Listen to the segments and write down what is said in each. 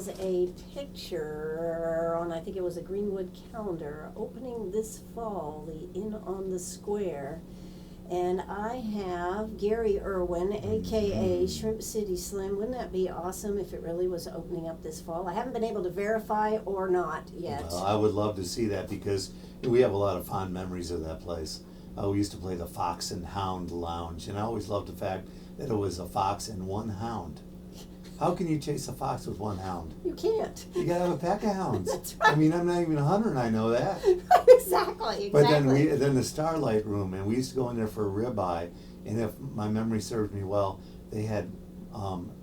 was a picture on, I think it was a Greenwood calendar, opening this fall, the Inn on the Square. And I have Gary Erwin, aka Shrimp City Slim. Wouldn't that be awesome if it really was opening up this fall? I haven't been able to verify or not yet. Well, I would love to see that because we have a lot of fond memories of that place. We used to play the Fox and Hound Lounge, and I always loved the fact that it was a fox and one hound. How can you chase a fox with one hound? You can't. You gotta have a pack of hounds. That's right. I mean, I'm not even a hunter and I know that. Exactly. But then the Starlight Room, and we used to go in there for a ribeye, and if my memory serves me well, they had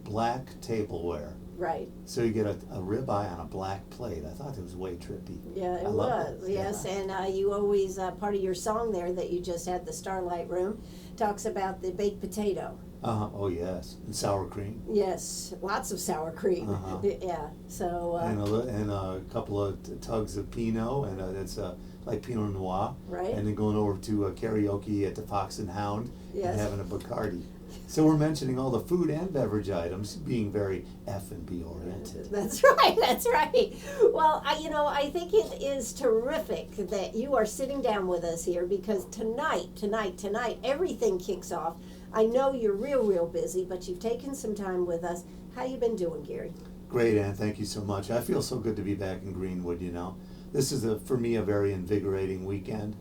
black tableware. Right. So you get a ribeye on a black plate. I thought it was way trippy. Yeah, it I loved was. it. Yes, Yeah. and you always, part of your song there that you just had, the Starlight Room, talks about the baked potato. Oh yes, and sour cream. Yes, lots of sour cream. Uh-huh. Yeah, so. And a couple of tugs of Pinot, and it's like Pinot Noir. Right. And then going over to karaoke at the Fox and Hound Yes. and having a Bacardi. So we're mentioning all the food and beverage items, being very F&B oriented. That's right, that's right. Well, I think it is terrific that you are sitting down with us here because tonight, everything kicks off. I know you're real busy, but you've taken some time with us. How you been doing, Gary? Great, Ann. Thank you so much. I feel so good to be back in Greenwood, This is, for me, a very invigorating weekend.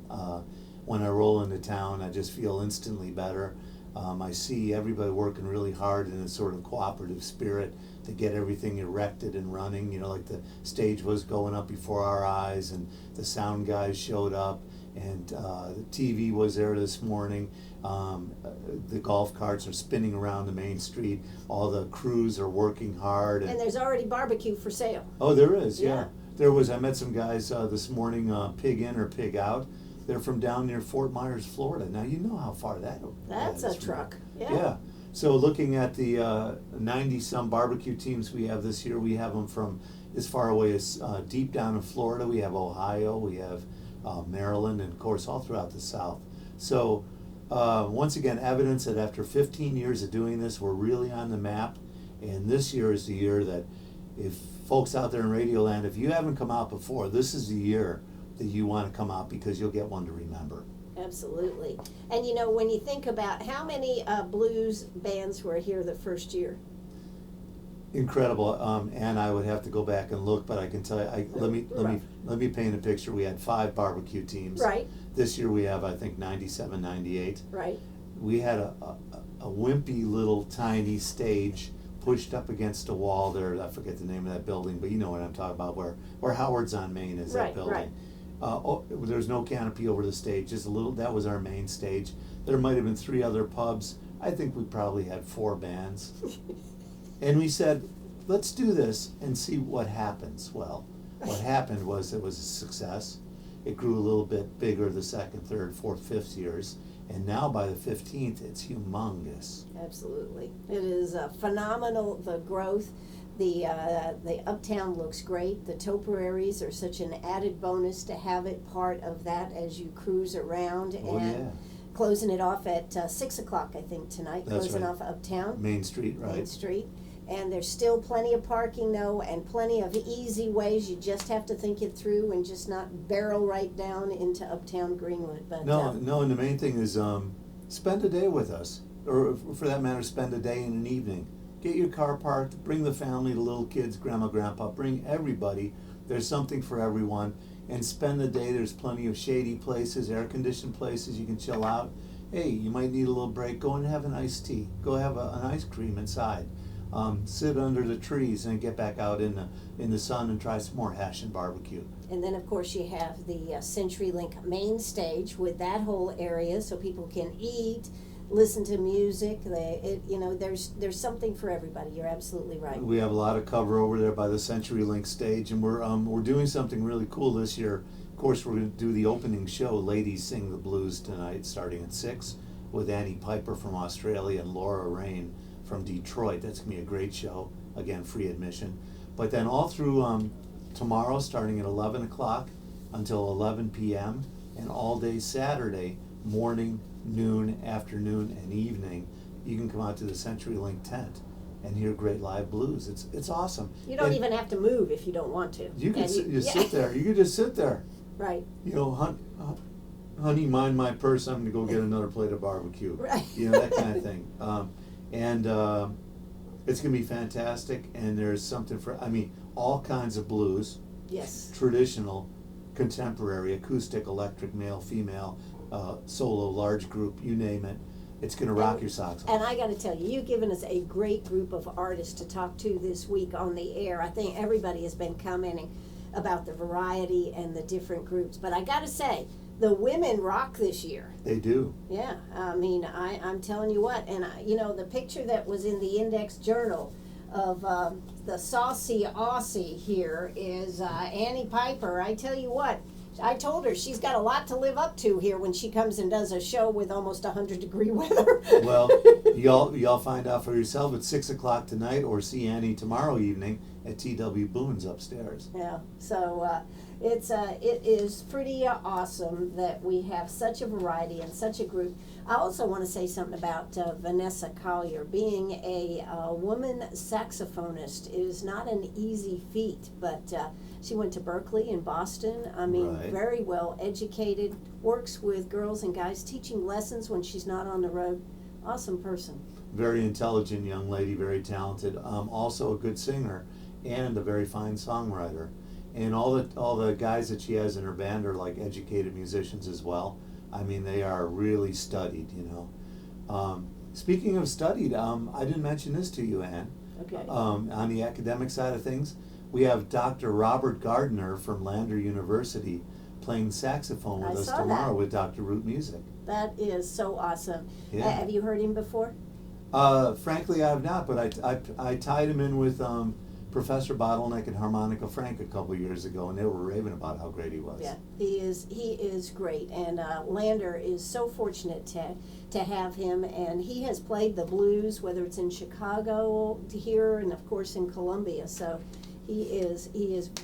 When I roll into town, I just feel instantly better. I see everybody working really hard in a sort of cooperative spirit to get everything erected and running. Like the stage was going up before our eyes, and the sound guys showed up, and the TV was there this morning. The golf carts are spinning around the main street. All the crews are working hard. And there's already barbecue for sale. Oh, there is, Yeah. I met some guys this morning, Pig In or Pig Out. They're from down near Fort Myers, Florida. Now, you know how far that That's is a truck. Yeah. Yeah. So looking at the 90-some barbecue teams we have this year, we have them from as far away as deep down in Florida. We have Ohio, we have Maryland, and of course all throughout the South. So once again, evidence that after 15 years of doing this, we're really on the map. And this year is the year that if folks out there in Radio Land, if you haven't come out before, this is the year that you want to come out because you'll get one to remember. Absolutely. And when you think about how many blues bands were here the first year? Incredible, and I would have to go back and look, but I can tell you. Let me paint a picture. We had 5 barbecue teams. Right. This year we have, I think, 97, 98. Right. We had a wimpy little tiny stage pushed up against a wall there. I forget the name of that building, but you know what I'm talking about. Where Howard's on Main is, that building. Right. There's no canopy over the stage. Just a little. That was our main stage. There might have been 3 other pubs. I think we probably had 4 bands. And we said, let's do this and see what happens. Well, what happened was it was a success. It grew a little bit bigger the 2nd, 3rd, 4th, 5th years. And now by the 15th, it's humongous. Absolutely. It is phenomenal, the growth. The uptown looks great. The topiaries are such an added bonus to have it part of that as you cruise around. Oh, yeah. Closing it off at 6 o'clock, I think, tonight. That's closing right. off uptown. Main Street, right. Main Street. And there's still plenty of parking, though, and plenty of easy ways. You just have to think it through and just not barrel right down into uptown Greenwood. But No, and the main thing is spend a day with us, or for that matter, spend a day and an evening. Get your car parked, bring the family, the little kids, grandma, grandpa, bring everybody. There's something for everyone. And spend the day. There's plenty of shady places, air-conditioned places you can chill out. Hey, you might need a little break. Go and have an iced tea. Go have an ice cream inside. Sit under the trees and get back out in the sun and try some more hash and barbecue. And then, of course, you have the CenturyLink main stage with that whole area so people can eat, listen to music. There's something for everybody. You're absolutely right. We have a lot of cover over there by the CenturyLink stage, and we're doing something really cool this year. Of course, we're going to do the opening show, Ladies Sing the Blues, tonight, starting at 6, with Annie Piper from Australia and Laura Rain from Detroit. That's going to be a great show. Again, free admission. But then all through tomorrow, starting at 11 o'clock until 11 p.m., and all day Saturday, morning, noon, afternoon, and evening, you can come out to the CenturyLink tent and hear great live blues. It's awesome. You don't And even have to move if you don't want to. You can And sit there. You can just sit there. Right. You know, honey, mind my purse. I'm gonna go get another plate of barbecue. Right. You know, that kind of thing. And it's gonna be fantastic. And there's something for, I mean, all kinds of blues. Yes. Traditional, contemporary, acoustic, electric, male, female, solo, large group, you name it. It's gonna rock your socks off. And I gotta tell you, you've given us a great group of artists to talk to this week on the air. I think everybody has been commenting about the variety and the different groups. But I gotta say, the women rock this year. They do. Yeah, I mean, I'm telling you what, and you know, the picture that was in the Index Journal of the saucy Aussie here is Annie Piper. I tell you what, I told her she's got a lot to live up to here when she comes and does a show with almost 100-degree weather. Well, y'all find out for yourself at 6 o'clock tonight, or see Annie tomorrow evening at T.W. Boone's upstairs. Yeah, so it is pretty awesome that we have such a variety and such a group. I also want to say something about Vanessa Collier. Being a woman saxophonist is not an easy feat, but she went to Berkeley in Boston. I mean, Right. very well educated, works with girls and guys, teaching lessons when she's not on the road. Awesome person. Very intelligent young lady, very talented. Also a good singer and a very fine songwriter. And all the guys that she has in her band are like educated musicians as well. I mean, they are really studied, you know. Speaking of studied, I didn't mention this to you, Ann. Okay. On the academic side of things, we have Dr. Robert Gardner from Lander University playing saxophone with I us saw tomorrow that. with Dr. Root Music. That is so awesome. Yeah. Have you heard him before? Frankly, I have not, but I tied him in with Professor Bottleneck and Harmonica Frank a couple years ago, and they were raving about how great he was. Yeah, he is great, and Lander is so fortunate to have him, and he has played the blues, whether it's in Chicago, here, and of course in Columbia. So he is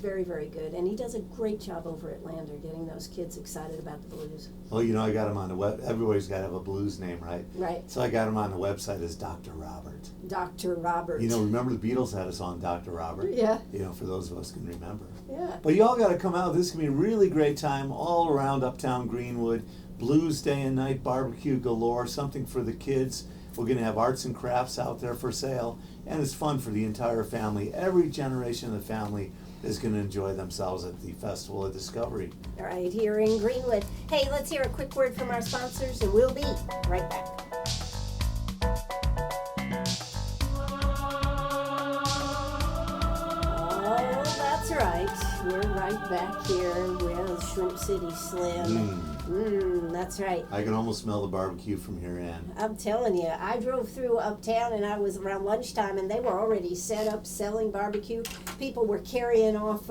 very, very good, and he does a great job over at Lander, getting those kids excited about the blues. Well, you know, I got him on the web. Everybody's got to have a blues name, right? Right, So I got him on the website as Dr. Robert. Dr. Robert. You know, remember the Beatles had a song, Dr. Robert? Yeah, You know, for those of us who can remember. yeah. But y'all got to come out. This is going to be a really great time all around Uptown Greenwood. Blues day and night, barbecue galore, something for the kids. We're going to have arts and crafts out there for sale, and it's fun for the entire family. Every generation of the family is going to enjoy themselves at the Festival of Discovery. Right here in Greenwood. Hey, let's hear a quick word from our sponsors, and we'll be right back. Oh, that's right. We're right back here with Shrimp City Slim. That's right. I can almost smell the barbecue from here, Ann. I'm telling you, I drove through Uptown and I was around lunchtime and they were already set up selling barbecue. People were carrying off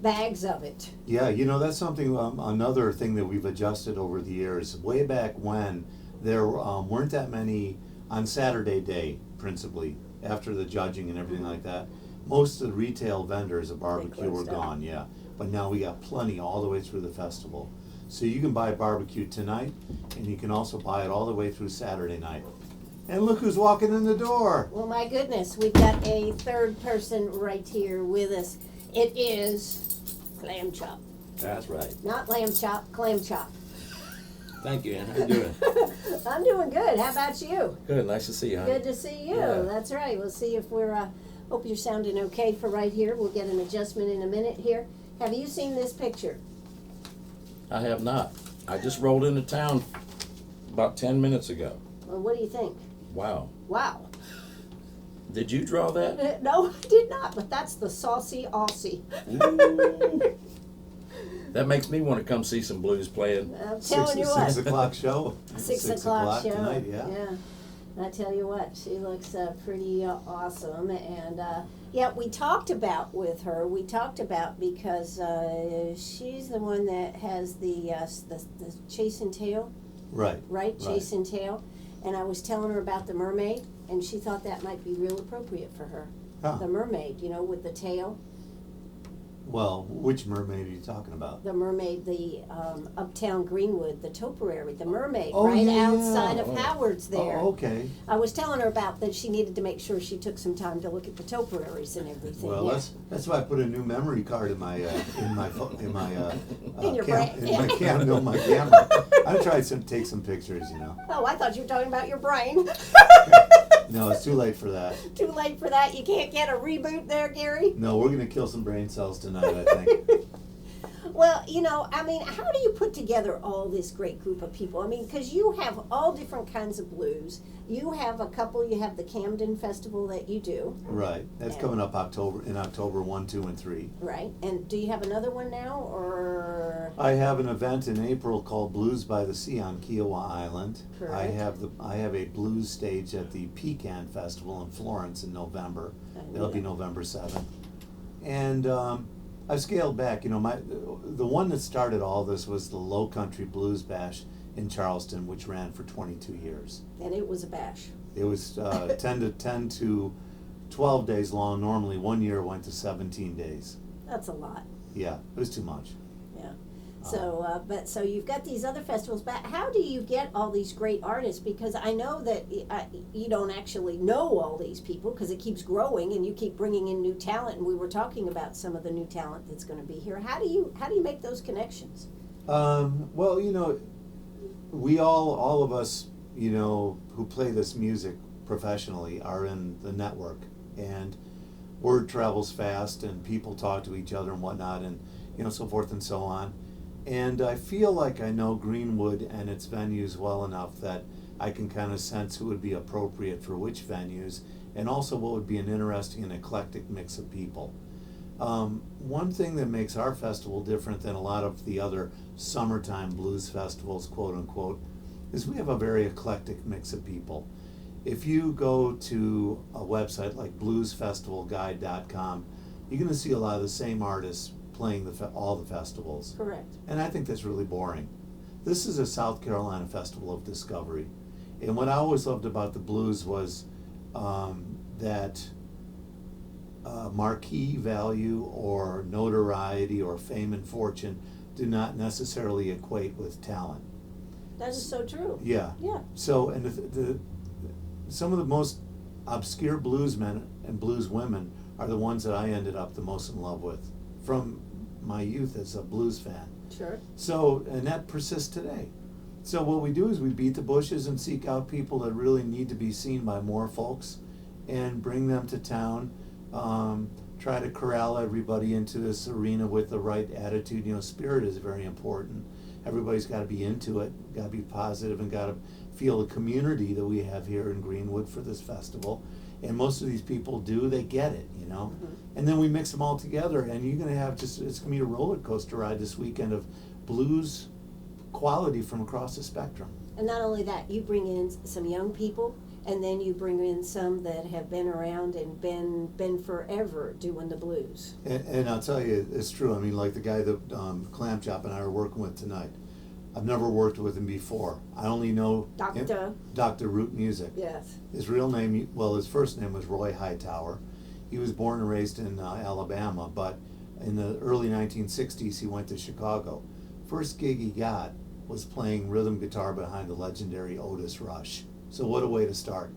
bags of it. Yeah, you know, that's something, another thing that we've adjusted over the years. Way back when, there weren't that many, on Saturday day, principally, after the judging and everything like that, most of the retail vendors of barbecue were closed down. gone, yeah. But now we got plenty all the way through the festival. So you can buy barbecue tonight, and you can also buy it all the way through Saturday night. And look who's walking in the door. Well, my goodness, we've got a third person right here with us. It is Clam Chop. That's right. Not Lamb Chop, Clam Chop. Thank you, Ann. How you doing? I'm doing good. How about you? Good. Nice to see you, honey. Good to see you. Yeah. That's right. We'll see if we're, hope you're sounding okay for right here. We'll get an adjustment in a minute here. Have you seen this picture? I have not. I just rolled into town about 10 minutes ago. Well, what do you think? Wow. Wow. Did you draw that? No, I did not, but that's the saucy Aussie. Ooh. That makes me want to come see some blues playing. I'm telling you what. 6 o'clock show. 6 o'clock show. tonight, yeah. And I tell you what, she looks pretty awesome. And yeah, we talked about with her. We talked about because she's the one that has the chase and tail, Right. right? Chase and tail. And I was telling her about the mermaid, and she thought that might be real appropriate for her. Huh. The mermaid, you know, with the tail. Well, which mermaid are you talking about? The mermaid, the Uptown Greenwood, the topiary, the mermaid, Oh, right yeah, outside yeah. of Howard's there. Oh, okay. I was telling her about that she needed to make sure she took some time to look at the topiaries and everything. Well, yeah. that's why I put a new memory card in my In your in my camera. I tried to take some pictures, you know. Oh, I thought you were talking about your brain. No, it's too late for that. Too late for that. You can't get a reboot there, Gary. No, we're gonna kill some brain cells tonight, I think. Well, you know, I mean, how do you put together all this great group of people? I mean, because you have all different kinds of blues. You have a couple. You have the Camden Festival that you do, Right. That's And- coming up October 1, 2, and 3. right? And do you have another one now, or? I have an event in April called Blues by the Sea on Kiowa Island. Correct. I have a blues stage at the Pecan Festival in Florence in November. I knew It'll be that. November 7th. And I've scaled back. You know, the one that started all this was the Low Country Blues Bash in Charleston, which ran for 22 years. And it was a bash. It was 10 to 12 days long. Normally, one year went to 17 days. That's a lot. Yeah, it was too much. Yeah. So, but so you've got these other festivals, but how do you get all these great artists? Because I know that you don't actually know all these people because it keeps growing and you keep bringing in new talent. And we were talking about some of the new talent that's going to be here. How do you make those connections? Well, you know, we all of us, you know, who play this music professionally are in the network, and word travels fast, and people talk to each other and whatnot, and you know, so forth and so on. And I feel like I know Greenwood and its venues well enough that I can kind of sense who would be appropriate for which venues, and also what would be an interesting and eclectic mix of people. One thing that makes our festival different than a lot of the other summertime blues festivals, quote unquote, is we have a very eclectic mix of people. If you go to a website like bluesfestivalguide.com, you're going to see a lot of the same artists playing all the festivals. Correct. And I think that's really boring. This is a South Carolina Festival of Discovery. And what I always loved about the blues was that marquee value or notoriety or fame and fortune do not necessarily equate with talent. That is so true. Yeah. Yeah. So, and some of the most obscure bluesmen and blues women are the ones that I ended up the most in love with from my youth as a blues fan. Sure. So, and that persists today. So what we do is we beat the bushes and seek out people that really need to be seen by more folks and bring them to town. Try to corral everybody into this arena with the right attitude. You know, spirit is very important. Everybody's got to be into it, got to be positive, and got to feel the community that we have here in Greenwood for this festival. And most of these people do, they get it, you know. Mm-hmm. And then we mix them all together, and you're going to have it's going to be a roller coaster ride this weekend of blues quality from across the spectrum. And not only that, you bring in some young people, and then you bring in some that have been around and been forever doing the blues. And I'll tell you, it's true. I mean, like the guy that Clam Chop and I are working with tonight. I've never worked with him before. I only know Dr. Root Music. Yes. His real name, well, his first name was Roy Hightower. He was born and raised in Alabama, but in the early 1960s, he went to Chicago. First gig he got was playing rhythm guitar behind the legendary Otis Rush. So what a way to start.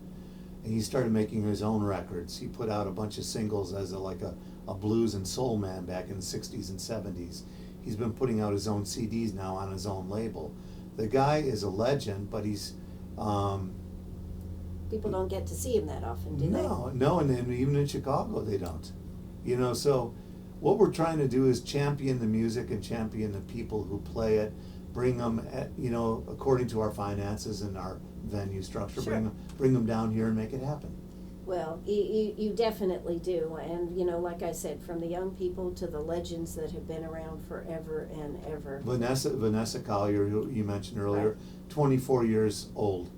And he started making his own records. He put out a bunch of singles as a blues and soul man back in the 60s and 70s. He's been putting out his own CDs now on his own label. The guy is a legend, but he's... People don't get to see him that often, do they? No, and even in Chicago they don't. You know, so what we're trying to do is champion the music and champion the people who play it, bring them, according to our finances and our venue structure, Sure. bring them down here and make it happen. Well, you definitely do. And, like I said, from the young people to the legends that have been around forever and ever. Vanessa Collier, who you mentioned earlier, Right. 24 years old.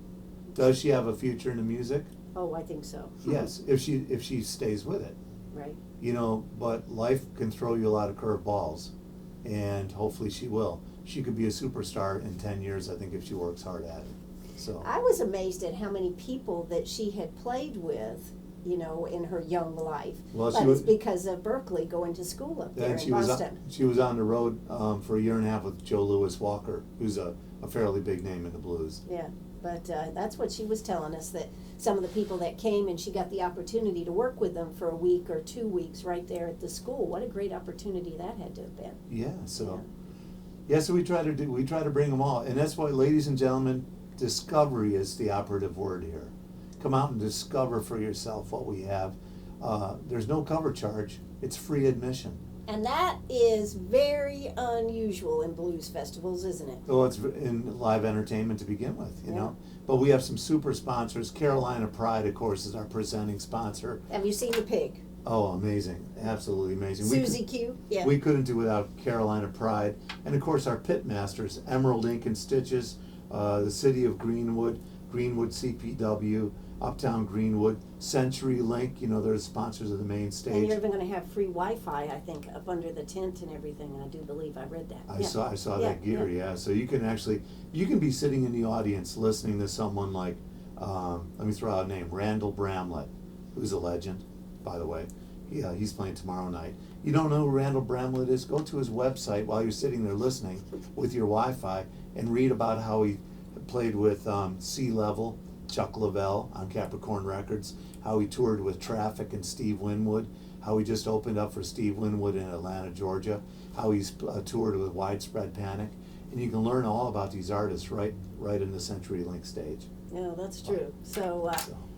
Does she have a future in the music? Oh, I think so. Yes, if she stays with it. Right. But life can throw you a lot of curveballs, and hopefully she will. She could be a superstar in 10 years, I think, if she works hard at it. So I was amazed at how many people that she had played with in her young life. Well, but she it's was- because of Berkeley going to school up there And in she was Boston. she was on the road for a year and a half with Joe Louis Walker, who's a fairly big name in the blues. Yeah, but that's what she was telling us, that some of the people that came and she got the opportunity to work with them for a week or 2 weeks right there at the school. What a great opportunity that had to have been. Yeah, so so we try to bring them all, and that's why, ladies and gentlemen, discovery is the operative word here. Come out and discover for yourself what we have. There's no cover charge. It's free admission. And that is very unusual in blues festivals, isn't it? Well, it's in live entertainment to begin with, you know. But we have some super sponsors. Carolina Pride, of course, is our presenting sponsor. Have you seen the pig? Oh, amazing. Absolutely amazing. Susie Q? Yeah. We couldn't do without Carolina Pride. And of course, our pit masters, Emerald Ink and Stitches, the City of Greenwood, Greenwood CPW, Uptown Greenwood, Century Link, they're sponsors of the main And stage. you're even going to have free Wi-Fi, I think, up under the tent and everything. I do believe I read that. I saw that gear, yeah. So you can be sitting in the audience listening to someone like, let me throw out a name, Randall Bramlett, who's a legend, by the way. He's playing tomorrow night. You don't know who Randall Bramlett is? Go to his website while you're sitting there listening with your Wi-Fi and read about how he played with Sea Level, Chuck Lavelle on Capricorn Records, how he toured with Traffic and Steve Winwood, how he just opened up for Steve Winwood in Atlanta, Georgia, how he's toured with Widespread Panic, and you can learn all about these artists right in the CenturyLink stage. Yeah, that's true. So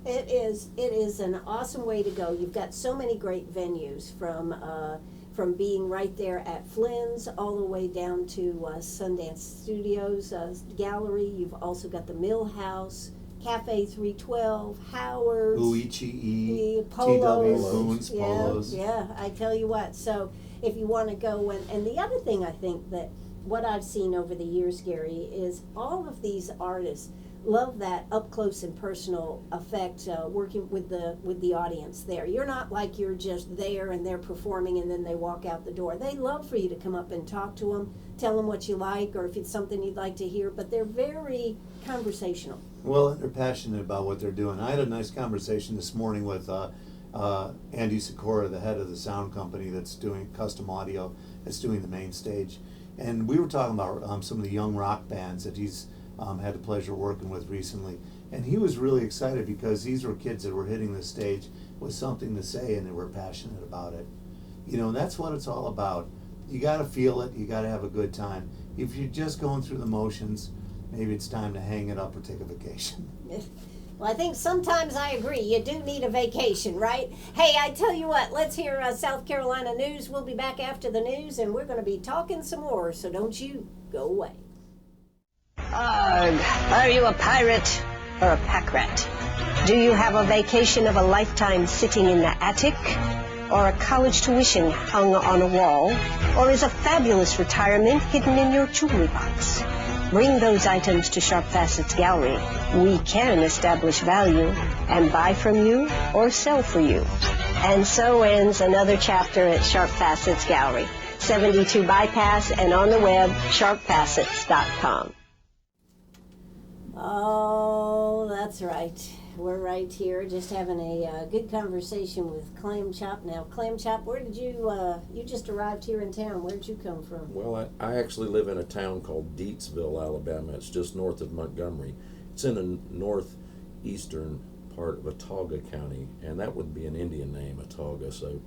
it is an awesome way to go. You've got so many great venues from being right there at Flynn's all the way down to Sundance Studios Gallery. You've also got the Mill House, Cafe 312, Howard's, Uichi Polos. TW Boone's, Polos. Yeah, I tell you what. So if you want to go, and the other thing I think that what I've seen over the years, Gary, is all of these artists love that up close and personal effect, working with the audience there. You're not like you're just there and they're performing and then they walk out the door. They love for you to come up and talk to them, tell them what you like, or if it's something you'd like to hear, but they're very conversational. Well, and they're passionate about what they're doing. I had a nice conversation this morning with Andy Sikora, the head of the sound company that's doing custom audio, that's doing the main stage. And we were talking about some of the young rock bands that he's had the pleasure of working with recently. And he was really excited because these were kids that were hitting the stage with something to say and they were passionate about it. And that's what it's all about. You got to feel it. You got to have a good time. If you're just going through the motions, maybe it's time to hang it up or take a vacation. Well, I think sometimes I agree. You do need a vacation, right? Hey, I tell you what, let's hear South Carolina news. We'll be back after the news, and we're going to be talking some more, so don't you go away. Arg, are you a pirate or a pack rat? Do you have a vacation of a lifetime sitting in the attic? Or a college tuition hung on a wall? Or is a fabulous retirement hidden in your jewelry box? Bring those items to Sharp Facets Gallery. We can establish value and buy from you or sell for you. And so ends another chapter at Sharp Facets Gallery, 72 Bypass, and on the web, sharpfacets.com. Oh, that's right. We're right here just having a good conversation with Clam Chop. Now, Clam Chop, where did you just arrived here in town. Where'd you come from? Well, I actually live in a town called Deatsville, Alabama. It's just north of Montgomery. It's in the northeastern part of Autauga County, and that would be an Indian name, Autauga. So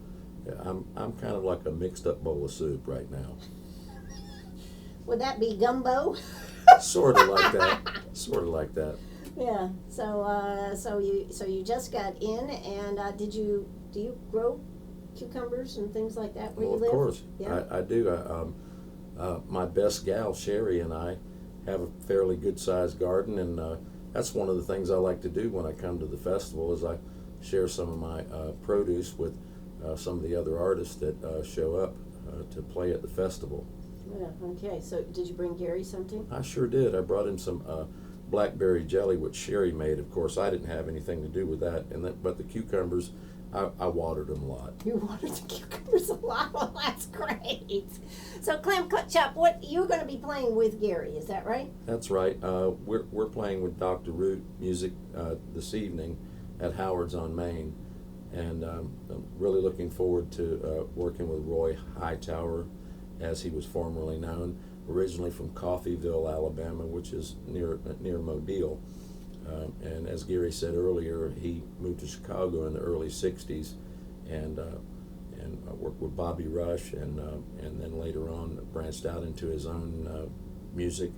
I'm kind of like a mixed up bowl of soup right now. Would that be gumbo? Sort of like that. Sort of like that. Yeah. So you just got in, and do you grow cucumbers and things like that where you live? Of course. Yeah. I do. My best gal, Sherry, and I have a fairly good-sized garden, and that's one of the things I like to do when I come to the festival is I share some of my produce with some of the other artists that show up to play at the festival. Yeah, okay. So did you bring Gary something? I sure did. I brought him some blackberry jelly, which Sherry made. Of course, I didn't have anything to do with that. But the cucumbers, I watered them a lot. You watered the cucumbers a lot? Well, that's great. So, Clam Chop, what you're going to be playing with Gary, is that right? That's right. We're playing with Dr. Root music this evening at Howard's on Main. And I'm really looking forward to working with Roy Hightower, as he was formerly known, originally from Coffeyville, Alabama, which is near Mobile. And as Gary said earlier, he moved to Chicago in the early '60s, and worked with Bobby Rush, and then later on branched out into his own music,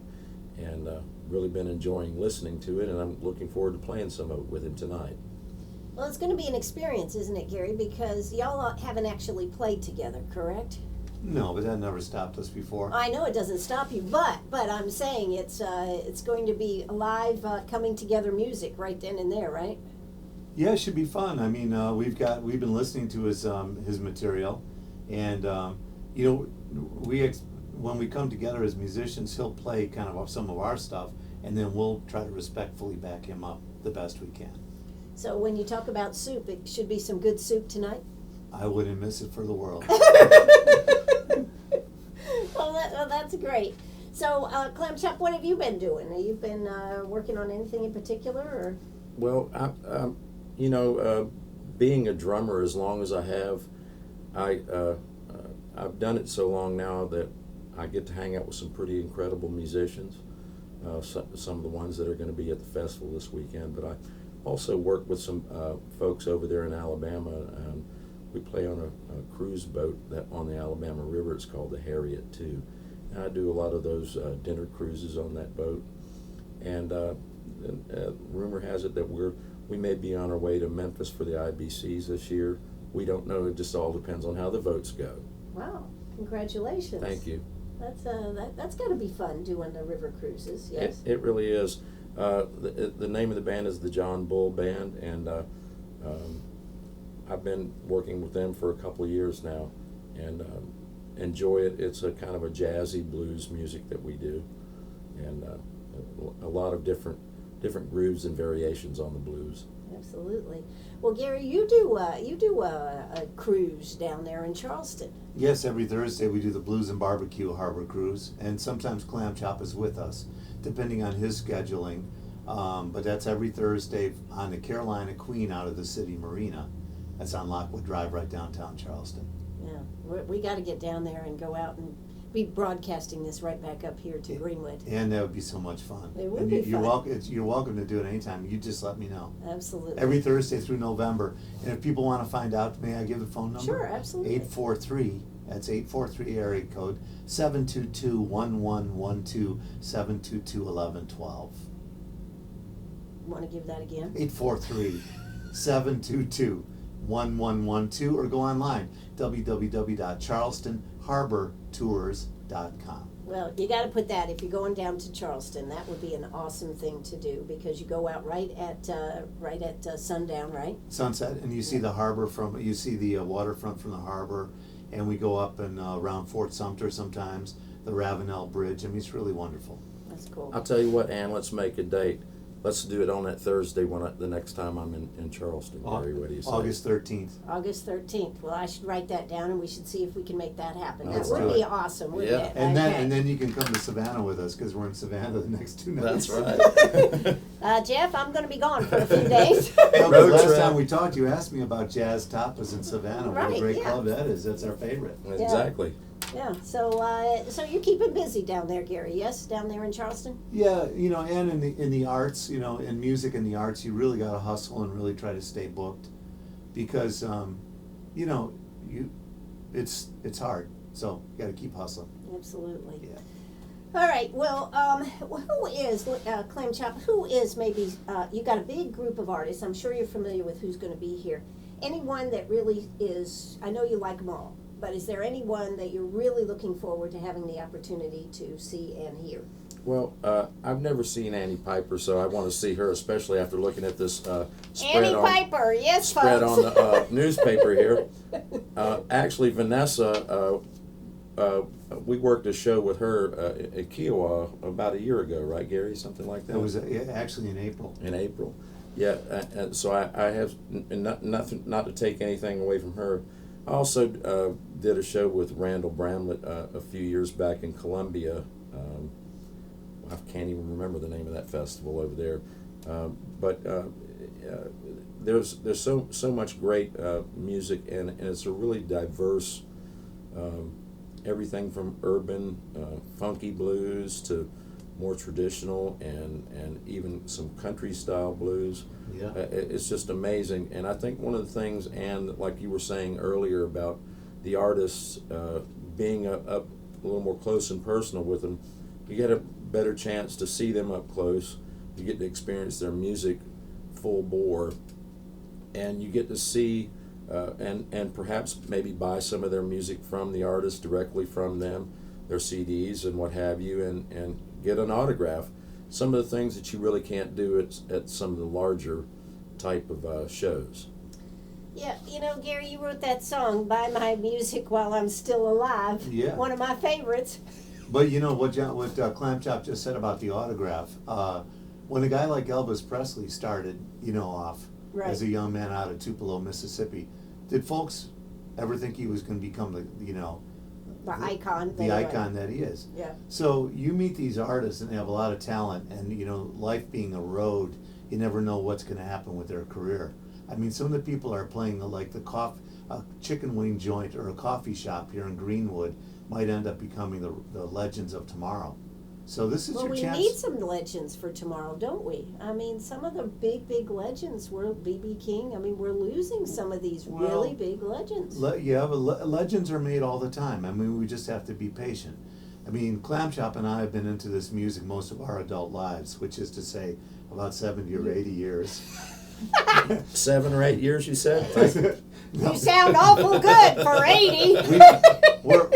and really been enjoying listening to it, and I'm looking forward to playing some of it with him tonight. Well, it's going to be an experience, isn't it, Gary? Because y'all haven't actually played together, correct? No, but that never stopped us before. I know it doesn't stop you, but I'm saying it's going to be live coming together music right then and there, right? Yeah, it should be fun. I mean, we've been listening to his material, and when we come together as musicians, he'll play kind of some of our stuff, and then we'll try to respectfully back him up the best we can. So when you talk about soup, it should be some good soup tonight? I wouldn't miss it for the world. Well, that's great. So, Clam Chop, what have you been doing? Have you been working on anything in particular, or? Well, being a drummer as long as I have, I've done it so long now that I get to hang out with some pretty incredible musicians. Some of the ones that are going to be at the festival this weekend, but I also work with some folks over there in Alabama. We play on a cruise boat on the Alabama River. It's called the Harriet too. And I do a lot of those dinner cruises on that boat. And rumor has it that we may be on our way to Memphis for the IBCs this year. We don't know. It just all depends on how the votes go. Wow! Congratulations. Thank you. That's got to be fun doing the river cruises. Yes. It really is. The name of the band is the John Bull Band, and I've been working with them for a couple of years now, and enjoy it. It's a kind of a jazzy blues music that we do, and a lot of different grooves and variations on the blues. Absolutely. Well, Gary, you do a cruise down there in Charleston. Yes, every Thursday we do the Blues and Barbecue Harbor Cruise, and sometimes Clam Chop is with us, depending on his scheduling. But that's every Thursday on the Carolina Queen out of the City Marina. That's on Lockwood Drive, right downtown Charleston. Yeah, we got to get down there and go out and be broadcasting this right back up here to Greenwood. And that would be so much fun. It would and be you're fun. You're welcome to do it anytime. You just let me know. Absolutely. Every Thursday through November. And if people want to find out, may I give the phone number? Sure, absolutely. 843. That's 843 area code 722-1112 722-1112. Want to give that again? 843-722-1112, or go online www.charlestonharbortours.com. Well, you got to put that, if you're going down to Charleston, that would be an awesome thing to do, because you go out right at sundown, right? Sunset, and you see the harbor you see the waterfront from the harbor, and we go up and around Fort Sumter sometimes, the Ravenel Bridge. I mean, it's really wonderful. That's cool. I'll tell you what, Ann, let's make a date. Let's do it on that Thursday the next time I'm in Charleston. Gary, what do you say? August 13th. August 13th. Well, I should write that down, and we should see if we can make that happen. Let's That would do be it. awesome, wouldn't Yeah. it? And Okay. then you can come to Savannah with us, because we're in Savannah the next 2 nights. That's right. Jeff, I'm going to be gone for a few days. No, 'cause Road last trip. time we talked, you asked me about Jazz Tapas in Savannah. What Right, a great yeah. club that is. That's our favorite. Exactly. Yeah. So you're keeping busy down there, Gary? Yes, down there in Charleston. Yeah, and in the arts, in music and the arts, you really got to hustle and really try to stay booked, because it's hard. So you got to keep hustling. Absolutely. Yeah. All right. Well, who is Clam Chop? Who is maybe? You got a big group of artists. I'm sure you're familiar with who's going to be here. Anyone that really is? I know you like them all, but is there anyone that you're really looking forward to having the opportunity to see and hear? Well, I've never seen Annie Piper, so I want to see her, especially after looking at this spread Annie Piper, yes, spread folks. on the newspaper here. Actually, Vanessa, we worked a show with her at Kiowa about a year ago, right, Gary? Something like that. That was actually in April. In April, yeah. So I have nothing, not to take anything away from her. I also did a show with Randall Bramlett a few years back in Columbia. I can't even remember the name of that festival over there. But there's so much great music, and it's a really diverse, everything from urban, funky blues to more traditional and even some country style blues. Yeah. It's just amazing. And I think one of the things, and like you were saying earlier about the artists being up a little more close and personal with them, you get a better chance to see them up close. You get to experience their music full bore, and you get to see and perhaps maybe buy some of their music from the artist directly from them, their CDs and what have you, and get an autograph. Some of the things that you really can't do at some of the larger type of shows. Yeah, Gary, you wrote that song, Buy My Music While I'm Still Alive. Yeah. One of my favorites. But you know what Clam Chop just said about the autograph. When a guy like Elvis Presley started, off Right. as a young man out of Tupelo, Mississippi, did folks ever think he was going to become The icon. the icon that he is? Yeah. So you meet these artists and they have a lot of talent, and life being a road, you never know what's going to happen with their career. I mean, some of the people are playing a chicken wing joint or a coffee shop here in Greenwood might end up becoming the legends of tomorrow. So this is Well, your we chance. need some legends for tomorrow, don't we? I mean, some of the big legends were B.B. King. I mean, we're losing some of these really big legends. Yeah, but legends are made all the time. I mean, we just have to be patient. I mean, Clam Chop and I have been into this music most of our adult lives, which is to say about 70 or 80 years. 7 or 8 years, you said? You sound awful good for 80.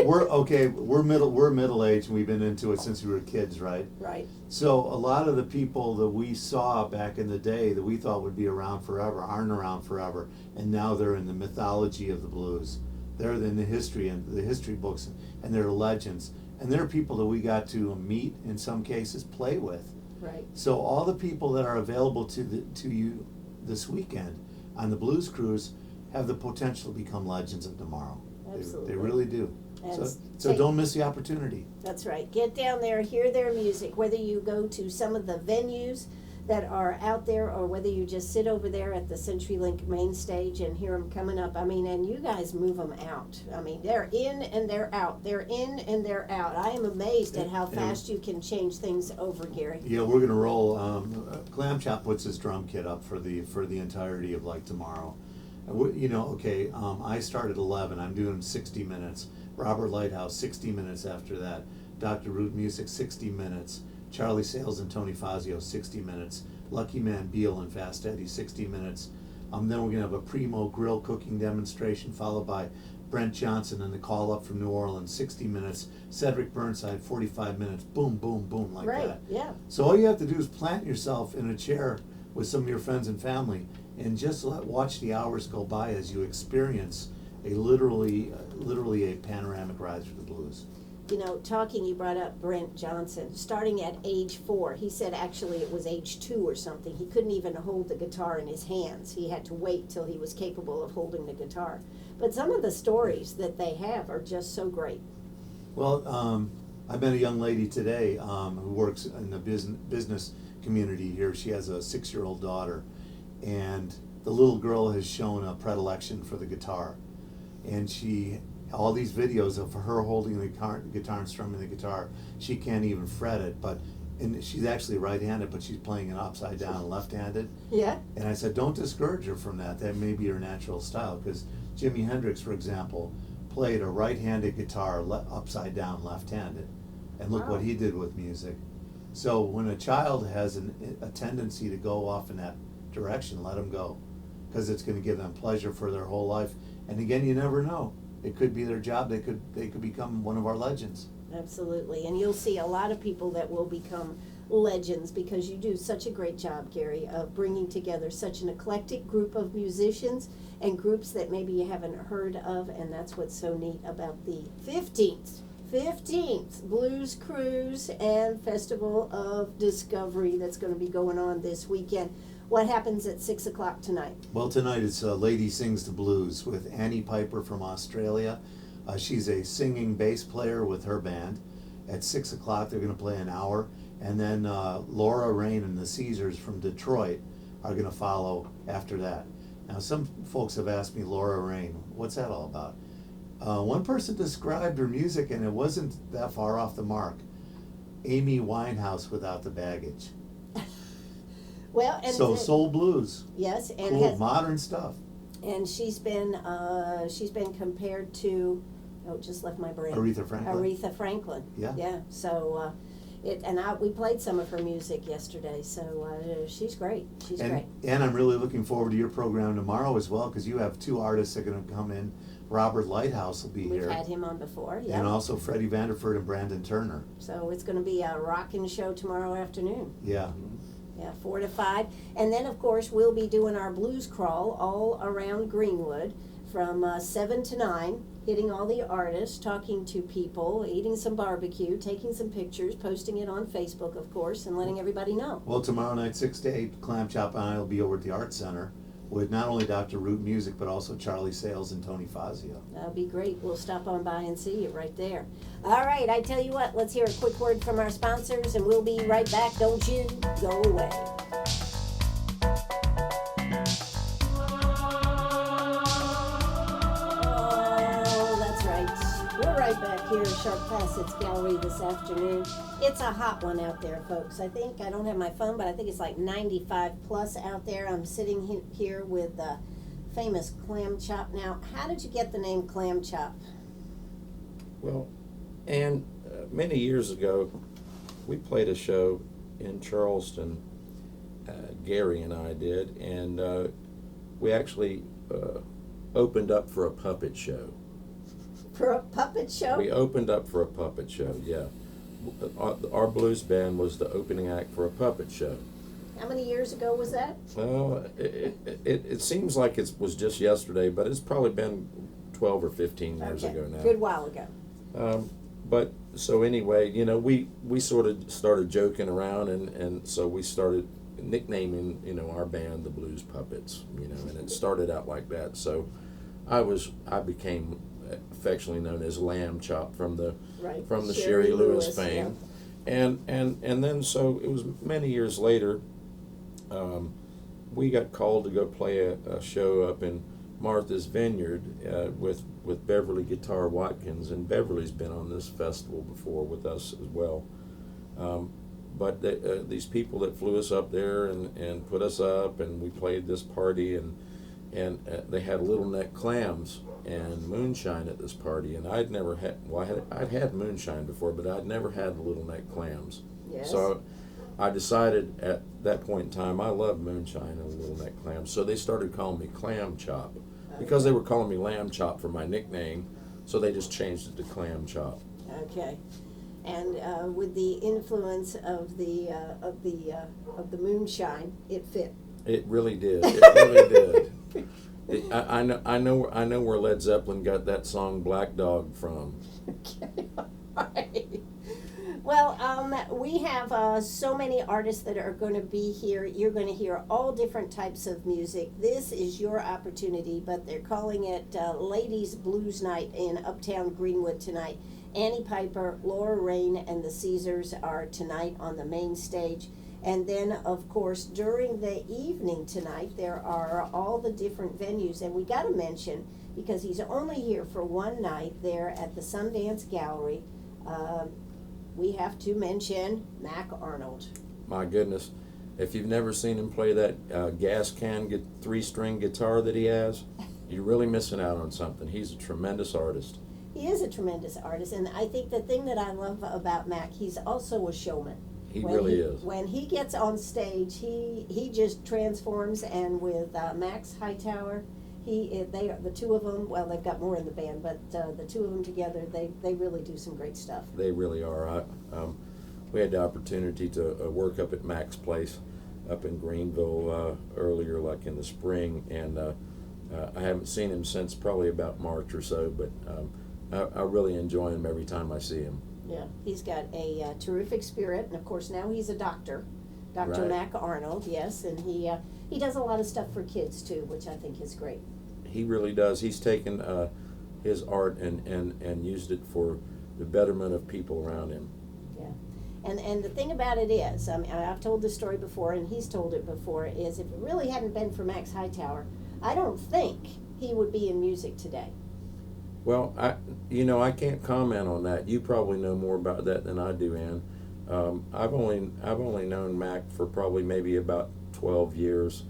We're middle aged, and we've been into it since we were kids, right? Right. So a lot of the people that we saw back in the day that we thought would be around forever aren't around forever, and now they're in the mythology of the blues. They're in the history and the history books, and they're legends, and they're people that we got to meet, in some cases play with. Right. So all the people that are available to you this weekend on the Blues Cruise have the potential to become legends of tomorrow. Absolutely. They really do. And So don't miss the opportunity. That's right. Get down there, hear their music, whether you go to some of the venues that are out there or whether you just sit over there at the CenturyLink main stage and hear them coming up. I mean, and you guys move them out. I mean, they're in and they're out. They're in and they're out. I am amazed at how fast you can change things over, Gary. Yeah, we're gonna roll. Clam Chop puts his drum kit up for the entirety of tomorrow. I start at 11. I'm doing 60 minutes. Robert Lighthouse 60 minutes after that. Dr. Root Music 60 minutes. Charlie Sales and Tony Fazio 60 minutes. Lucky Man Beal and Fast Eddie 60 minutes. Then we're gonna have a primo grill cooking demonstration followed by Brent Johnson and the call up from New Orleans 60 minutes. Cedric Burnside 45 minutes. Boom, boom, boom like Right, that. yeah. So all you have to do is plant yourself in a chair with some of your friends and family and just watch the hours go by as you experience literally a panoramic ride through the blues. You brought up Brent Johnson, starting at age 4. He said actually it was age 2 or something. He couldn't even hold the guitar in his hands. He had to wait till he was capable of holding the guitar. But some of the stories that they have are just so great. Well, I met a young lady today who works in the business community here. She has a 6-year-old daughter, and the little girl has shown a predilection for the guitar. And all these videos of her holding the guitar and strumming the guitar, she can't even fret it, and she's actually right-handed, but she's playing it upside down left-handed. Yeah. And I said, don't discourage her from that. That may be her natural style, because Jimi Hendrix, for example, played a right-handed guitar upside down left-handed, and look what he did with music. So when a child has a tendency to go off in that direction, let them go, because it's going to give them pleasure for their whole life. And again, you never know. It could be their job. They could become one of our legends. Absolutely. And you'll see a lot of people that will become legends because you do such a great job, Gary, of bringing together such an eclectic group of musicians and groups that maybe you haven't heard of, and that's what's so neat about the 15th Blues Cruise and Festival of Discovery that's going to be going on this weekend. What happens at 6 o'clock tonight? Well, tonight it's Lady Sings the Blues with Annie Piper from Australia. She's a singing bass player with her band. At 6 o'clock, they're going to play an hour. And then Laura Rain and the Caesars from Detroit are going to follow after that. Now, some folks have asked me, Laura Rain, what's that all about? One person described her music, and it wasn't that far off the mark. Amy Winehouse without the baggage. Well, and So soul blues, yes, and cool, modern stuff. and she's been compared to, oh, just left my brain. Aretha Franklin. Aretha Franklin. Yeah. Yeah. So we played some of her music yesterday. So she's great. She's great. And I'm really looking forward to your program tomorrow as well, because you have two artists that are going to come in. Robert Lighthouse will be We've here. had him on before. Yeah. And also Freddie Vanderford and Brandon Turner. So it's going to be a rocking show tomorrow afternoon. Yeah. Yeah, 4 to 5. And then, of course, we'll be doing our blues crawl all around Greenwood from 7 to 9, hitting all the artists, talking to people, eating some barbecue, taking some pictures, posting it on Facebook, of course, and letting everybody know. Well, tomorrow night, 6 to 8, Clam Chop and I will be over at the Art Center with not only Dr. Root Music, but also Charlie Sales and Tony Fazio. That'll be great. We'll stop on by and see you right there. All right, I tell you what, let's hear a quick word from our sponsors, and we'll be right back. Don't you go away. Oh, that's right. We're right back here at Sharp Facets Gallery this afternoon. It's a hot one out there, folks. I don't have my phone, but I think it's like 95 plus out there. I'm sitting here with the famous Clam Chop. Now, how did you get the name Clam Chop? Well, and many years ago, we played a show in Charleston. Gary and I did, and we actually opened up for a puppet show. For a puppet show? We opened up for a puppet show, yeah. Our blues band was the opening act for a puppet show. How many years ago was that? Well, it seems like it was just yesterday, but it's probably been 12 or 15 years ago now. Good while ago. But so anyway, you know, we sort of started joking around, and so we started nicknaming, you know, our band the Blues Puppets, you know, and it started out like that. So I became affectionately known as Lamb Chop from the Sherry Lewis fame. Yeah. And then so it was many years later, we got called to go play a show up in Martha's Vineyard with Beverly Guitar Watkins, and Beverly's been on this festival before with us as well. But these people that flew us up there and put us up, and we played this party, and they had little neck clams and moonshine at this party, and I'd never had, I'd had moonshine before, but I'd never had the little neck clams. Yes. So I decided at that point in time, I love moonshine and little neck clams, so they started calling me Clam Chop. Because they were calling me Lamb Chop for my nickname, so they just changed it to Clam Chop. Okay. And with the influence of the moonshine, it fit. It really did. It really did. I know where Led Zeppelin got that song Black Dog from. Okay. All right. Well, we have so many artists that are going to be here. You're going to hear all different types of music. This is your opportunity, but they're calling it Ladies Blues Night in Uptown Greenwood tonight. Annie Piper, Laura Rain, and the Caesars are tonight on the main stage. And then, of course, during the evening tonight, there are all the different venues. And we got to mention, because he's only here for one night there at the Sundance Gallery, we have to mention Mac Arnold. My goodness. If you've never seen him play that gas can 3-string guitar that he has, you're really missing out on something. He's a tremendous artist. He is a tremendous artist, and I think the thing that I love about Mac, he's also a showman. He really is. When he gets on stage, he just transforms, and with Max Hightower, they are the two of them. Well, they've got more in the band, but the two of them together, they really do some great stuff. They really are. We had the opportunity to work up at Mac's place up in Greenville earlier, like in the spring, and I haven't seen him since probably about March or so, but I really enjoy him every time I see him. Yeah, he's got a terrific spirit, and of course now he's a doctor, Dr. Right. Mac Arnold, yes, and he does a lot of stuff for kids too, which I think is great. He really does. He's taken his art and used it for the betterment of people around him. And the thing about it is, I've told this story before, and he's told it before, is if it really hadn't been for Max Hightower, I don't think he would be in music today. Well, I can't comment on that. You probably know more about that than I do, Ann. I've only known Mac for probably maybe about 12 years.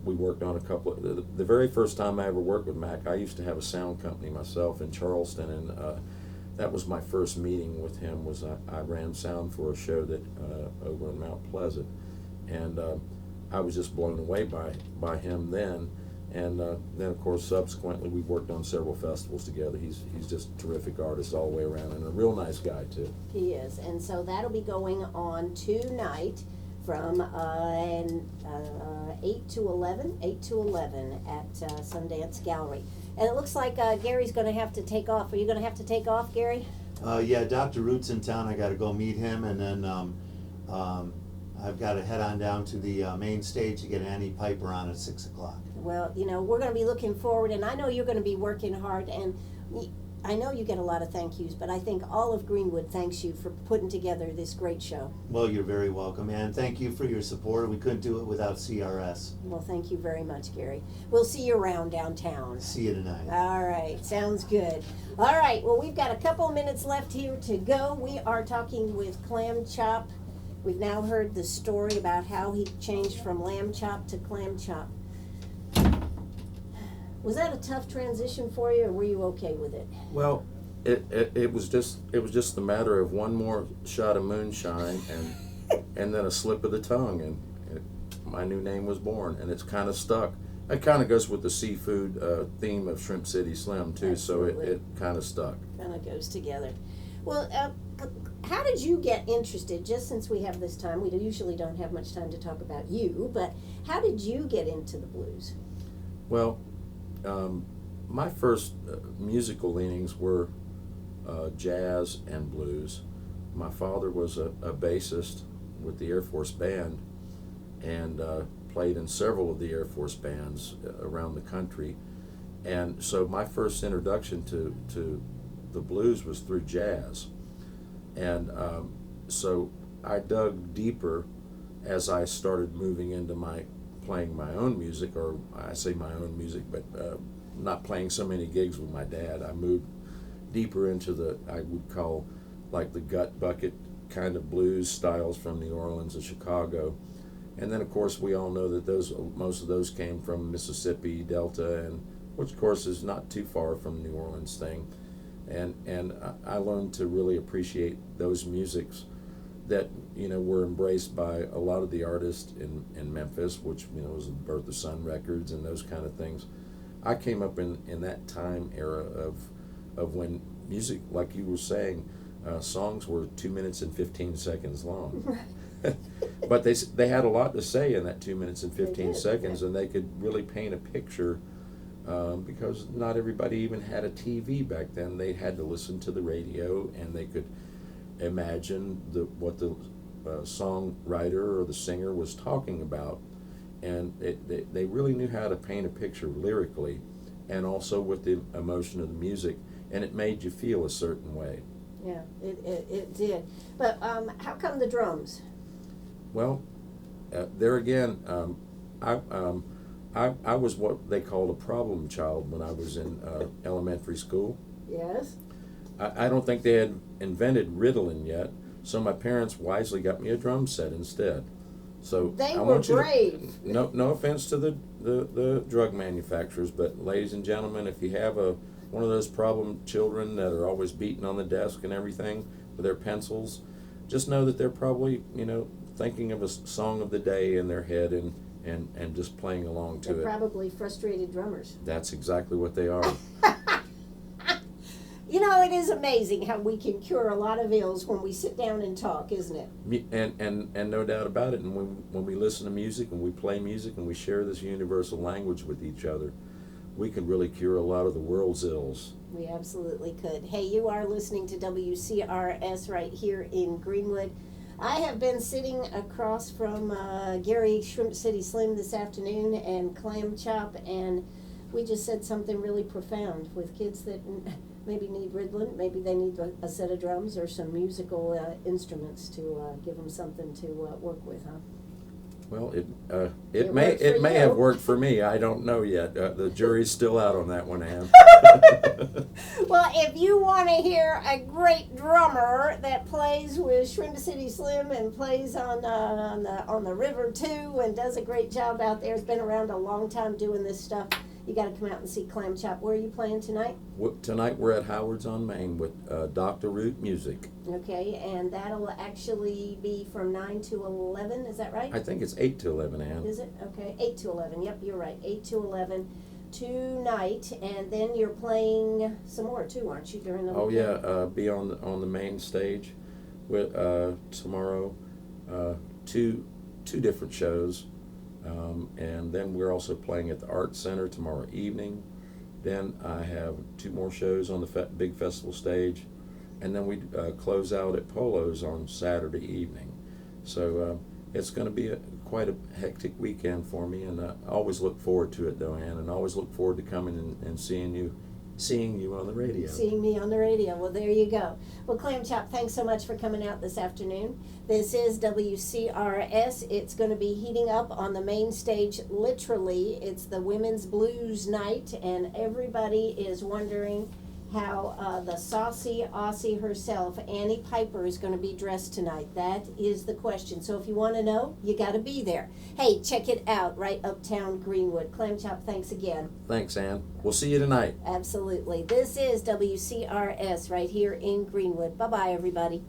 We worked on a couple of, the very first time I ever worked with Mac, I used to have a sound company myself in Charleston, and that was my first meeting with him. Was I ran sound for a show that over in Mount Pleasant, and I was just blown away by him then. And then, of course, subsequently, we worked on several festivals together. He's just a terrific artist all the way around, and a real nice guy, too. He is. And so that'll be going on tonight from 8 to 11 at Sundance Gallery. And it looks like Gary's going to have to take off. Are you going to have to take off, Gary? Yeah, Dr. Root's in town. I got to go meet him, and then I've got to head on down to the main stage to get Annie Piper on at 6 o'clock. Well, we're going to be looking forward, and I know you're going to be working hard, and I know you get a lot of thank yous, but I think all of Greenwood thanks you for putting together this great show. Well, you're very welcome, and thank you for your support. We couldn't do it without CRS. Well, thank you very much, Gary. We'll see you around downtown. See you tonight. All right, sounds good. All right, well, we've got a couple of minutes left here to go. We are talking with Clam Chop. We've now heard the story about how he changed from lamb chop to clam chop. Was that a tough transition for you, or were you okay with it? Well, it was just a matter of one more shot of moonshine and then a slip of the tongue, and my new name was born, and it's kind of stuck. It kind of goes with the seafood theme of Shrimp City Slim too. Absolutely. So it kind of stuck. Kind of goes together. Well, how did you get interested? Just since we have this time, we usually don't have much time to talk about you, but how did you get into the blues? Well, my first musical leanings were jazz and blues. My father was a bassist with the Air Force Band and played in several of the Air Force bands around the country. And so my first introduction to the blues was through jazz. And so I dug deeper as I started moving into playing my own music, or I say my own music, but not playing so many gigs with my dad. I moved deeper into I would call like the gut bucket kind of blues styles from New Orleans and Chicago. And then of course we all know that most of those came from Mississippi Delta, and which of course is not too far from the New Orleans thing. And I learned to really appreciate those musics that were embraced by a lot of the artists in Memphis, which was the Birth of Sun Records and those kind of things. I came up in that time era of when music, like you were saying, songs were 2 minutes and 15 seconds long. But they had a lot to say in that 2 minutes and 15 seconds, and they could really paint a picture. Because not everybody even had a TV back then. They had to listen to the radio, and they could imagine what the songwriter or the singer was talking about, and they really knew how to paint a picture lyrically and also with the emotion of the music, and it made you feel a certain way. Yeah, it did. But how come the drums? Well, there again, I was what they called a problem child when I was in elementary school. Yes. I don't think they had invented Ritalin yet, so my parents wisely got me a drum set instead. So they were brave. No offense to the drug manufacturers, but ladies and gentlemen, if you have one of those problem children that are always beating on the desk and everything with their pencils, just know that they're probably thinking of a song of the day in their head and just playing along to it. They're probably frustrated drummers. That's exactly what they are. It is amazing how we can cure a lot of ills when we sit down and talk, isn't it? And no doubt about it. And when we listen to music and we play music and we share this universal language with each other, we can really cure a lot of the world's ills. We absolutely could. Hey, you are listening to WCRS right here in Greenwood. I have been sitting across from Gary Shrimp City Slim this afternoon and Clam Chop, and we just said something really profound with kids that maybe need riddling, maybe they need a set of drums or some musical instruments to give them something to work with, huh? Well, It it worked for may you. have worked for me. I don't know yet. The jury's still out on that one, Ann. Well, if you want to hear a great drummer that plays with Shrimp City Slim and plays on the river too, and does a great job out there, has been around a long time doing this stuff, you got to come out and see Clam Chop. Where are you playing tonight? Tonight we're at Howard's on Main with Dr. Root Music. Okay, and that'll actually be from 9 to 11. Is that right? I think it's 8 to 11, Ann. Is it? Okay, 8 to 11. Yep, you're right. 8 to 11 tonight, and then you're playing some more too, aren't you, during the Oh weekend? yeah, be on the main stage with tomorrow. Two different shows, and then we're also playing at the Art Center tomorrow evening. Then I have 2 more shows on the big festival stage, and then we close out at Polo's on Saturday evening. So it's going to be quite a hectic weekend for me, and I always look forward to it, though, Ann, and I always look forward to coming and seeing you on the radio. Seeing me on the radio. Well, there you go. Well, Clam Chop, thanks so much for coming out this afternoon. This is WCRS. It's going to be heating up on the main stage, literally. It's the Women's Blues Night, and everybody is wondering how the saucy Aussie herself, Annie Piper, is going to be dressed tonight. That is the question. So if you want to know, you got to be there. Hey, check it out, right uptown Greenwood. Clam Chop, thanks again. Thanks, Ann. We'll see you tonight. Absolutely. This is WCRS right here in Greenwood. Bye-bye, everybody.